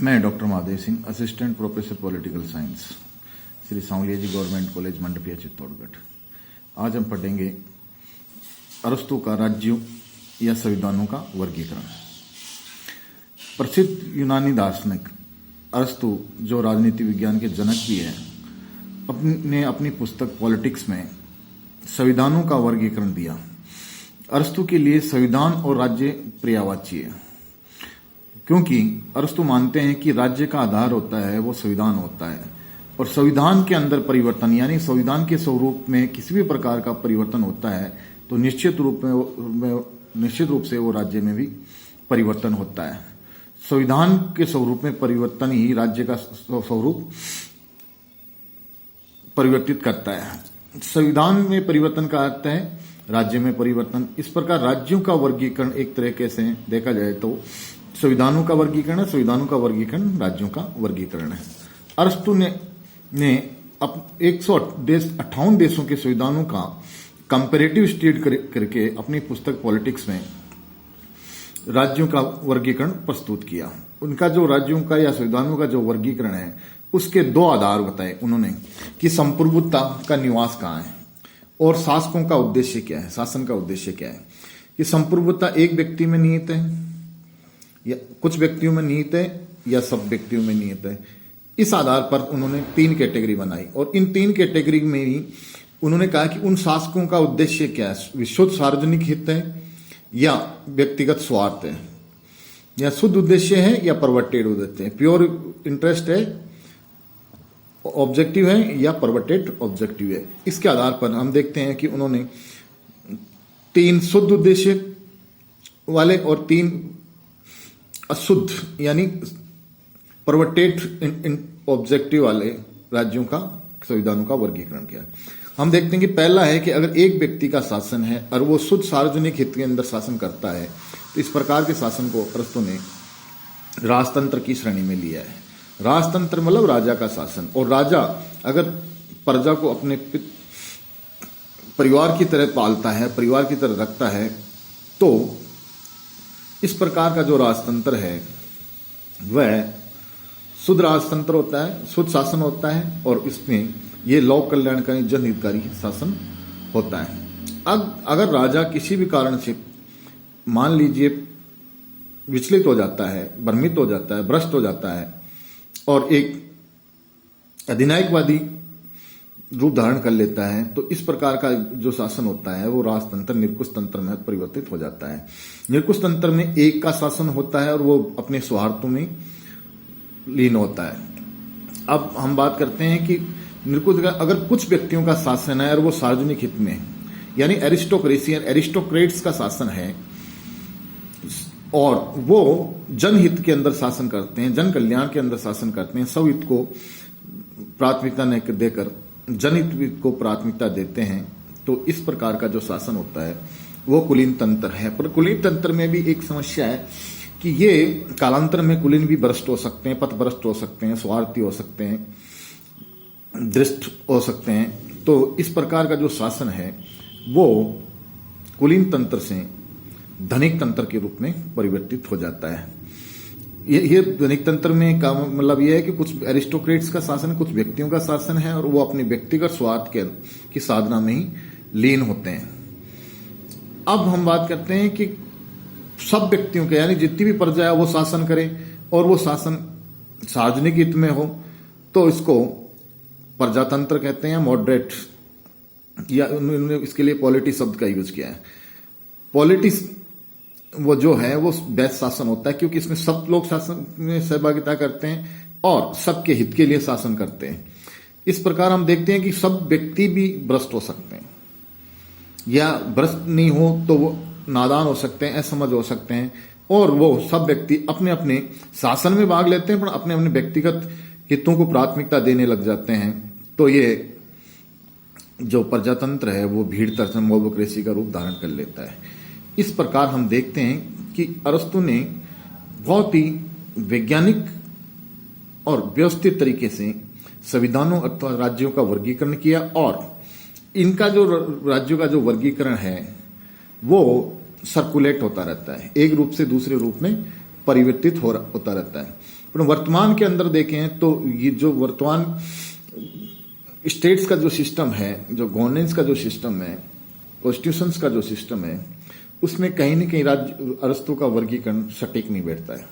मैं doctor Mahadev Singh, assistant professor political science, Shri Sanwaliya ji government college Mandphiya Chittorgarh. आज हम पढ़ेंगे अरस्तु का राज्यों या संविधानों का वर्गीकरण। प्रसिद्ध यूनानी दार्शनिक अरस्तु, जो राजनीति विज्ञान के जनक भी है, ने अपनी पुस्तक पॉलिटिक्स में संविधानों का वर्गीकरण दिया। अरस्तु के लिए संविधान और राज्य पर्यायवाची है, क्योंकि अरस्तु मानते हैं कि राज्य का आधार होता है वो संविधान होता है, और संविधान के अंदर परिवर्तन यानी संविधान के स्वरूप में किसी भी प्रकार का परिवर्तन होता है तो निश्चित रूप से वो राज्य में भी परिवर्तन होता है। संविधान के स्वरूप में परिवर्तन ही राज्य का स्वरूप परिवर्तित करता है। संविधान में परिवर्तन का अर्थ है राज्य में परिवर्तन। इस प्रकार राज्यों का वर्गीकरण एक तरीके से देखा जाए तो संविधानों का वर्गीकरण है, संविधानों का वर्गीकरण राज्यों का वर्गीकरण है। अरस्तु ने अब 158 देशों के संविधानों का कंपैरेटिव स्टडी करके अपनी पुस्तक पॉलिटिक्स में राज्यों का वर्गीकरण प्रस्तुत किया। उनका जो राज्यों का या संविधानों का जो वर्गीकरण है उसके दो आधार बताए उन्होंने कि संप्रभुता का निवास कहाँ है और शासकों का उद्देश्य क्या है, शासन का उद्देश्य क्या है। कि संप्रभुता एक व्यक्ति में निहित है या कुछ व्यक्तियों में निहित है या सब व्यक्तियों में निहित है। इस आधार पर उन्होंने 3 कैटेगरी बनाई, और इन 3 कैटेगरी में ही उन्होंने कहा कि उन शासकों का उद्देश्य क्या है, विशुद्ध सार्वजनिक हित है या व्यक्तिगत स्वार्थ है, या शुद्ध उद्देश्य है या परवर्टेड उद्देश्य है, प्योर इंटरेस्ट है, ऑब्जेक्टिव है या परवर्टेड ऑब्जेक्टिव है। इसके आधार पर हम देखते हैं कि उन्होंने 3 शुद्ध उद्देश्य वाले और 3 अशुद्ध यानी परवर्टेड ऑब्जेक्टिव वाले राज्यों का संविधानों का वर्गीकरण किया। हम देखते हैं कि पहला है कि अगर एक व्यक्ति का शासन है और वो शुद्ध सार्वजनिक हित के अंदर शासन करता है तो इस प्रकार के शासन को अरस्तु ने राजतंत्र की श्रेणी में लिया है। राजतंत्र मतलब राजा का शासन, और राजा अगर प्रजा को अपने परिवार की तरह पालता है, परिवार की तरह रखता है, तो इस प्रकार का जो राजतंत्र है वह शुद्ध राजतंत्र होता है, शुद्ध शासन होता है, और इसमें ये लोक कल्याणकारी जनहितकारी शासन होता है। अब अगर राजा किसी भी कारण से मान लीजिए विचलित हो जाता है, भ्रमित हो जाता है, भ्रष्ट हो जाता है और एक अधिनायकवादी रूप धारण कर लेता है, तो इस प्रकार का जो शासन होता है वो राजतंत्र निरंकुश तंत्र में परिवर्तित हो जाता है। निरंकुश तंत्र में एक का शासन होता है और वो अपने स्वार्थों में लीन होता है। अब हम बात करते हैं कि निरंकुश का अगर कुछ व्यक्तियों का शासन है और वो सार्वजनिक हित में यानी एरिस्टोक्रेसी एरिस्टोक्रेट्स का शासन है और वो जनहित के अंदर शासन करते हैं, जन कल्याण के अंदर शासन करते हैं, सब हित को प्राथमिकता न देकर जनहित को प्राथमिकता देते हैं, तो इस प्रकार का जो शासन होता है वो कुलीन तंत्र है। पर कुलीन तंत्र में भी एक समस्या है कि ये कालांतर में कुलीन भी भ्रष्ट हो सकते हैं, पथभ्रष्ट हो सकते हैं, स्वार्थी हो सकते हैं, दृष्ट हो सकते हैं। तो इस प्रकार का जो शासन है वो कुलीन तंत्र से धनिक तंत्र के रूप में परिवर्तित हो जाता है। ये धनिक तंत्र में का मतलब यह है कि कुछ एरिस्टोक्रेट्स का शासन, कुछ व्यक्तियों का शासन है और वो अपने व्यक्तिगत स्वार्थ की साधना में ही लीन होते हैं। अब हम बात करते हैं कि सब व्यक्तियों के यानी जितनी भी प्रजा है वो शासन करे और वो शासन सार्वजनिक हित में हो, तो इसको प्रजातंत्र कहते हैं, मॉडरेट, या उन्होंने इसके लिए पॉलिटी शब्द का यूज किया है। पॉलिटिक्स वो जो है वो बेस्ट शासन होता है, क्योंकि इसमें सब लोग शासन में सहभागिता करते हैं और सबके हित के लिए शासन करते हैं। इस प्रकार हम देखते हैं कि सब व्यक्ति भी भ्रष्ट हो सकते हैं, या भ्रष्ट नहीं हो तो वो नादान हो सकते हैं, असमझ हो सकते हैं, और वो सब व्यक्ति अपने अपने शासन में भाग लेते हैं पर अपने अपने व्यक्तिगत हितों को प्राथमिकता देने लग जाते हैं। तो ये जो प्रजातंत्र है वो भीड़ तंत्र, मोबोक्रेसी का रूप धारण कर लेता है। इस प्रकार हम देखते हैं कि अरस्तु ने बहुत ही वैज्ञानिक और व्यवस्थित तरीके से संविधानों अथवा राज्यों का वर्गीकरण किया, और इनका जो राज्यों का जो वर्गीकरण है वो सर्कुलेट होता रहता है, एक रूप से दूसरे रूप में परिवर्तित होता रहता है। पर वर्तमान के अंदर देखें तो ये जो वर्तमान स्टेट्स का जो सिस्टम है, जो गवर्नेंस का जो सिस्टम है, कॉन्स्टिट्यूशंस का जो सिस्टम है, उसमें कहीं न कहीं राज्य अरस्तु का वर्गीकरण सटीक नहीं बैठता है।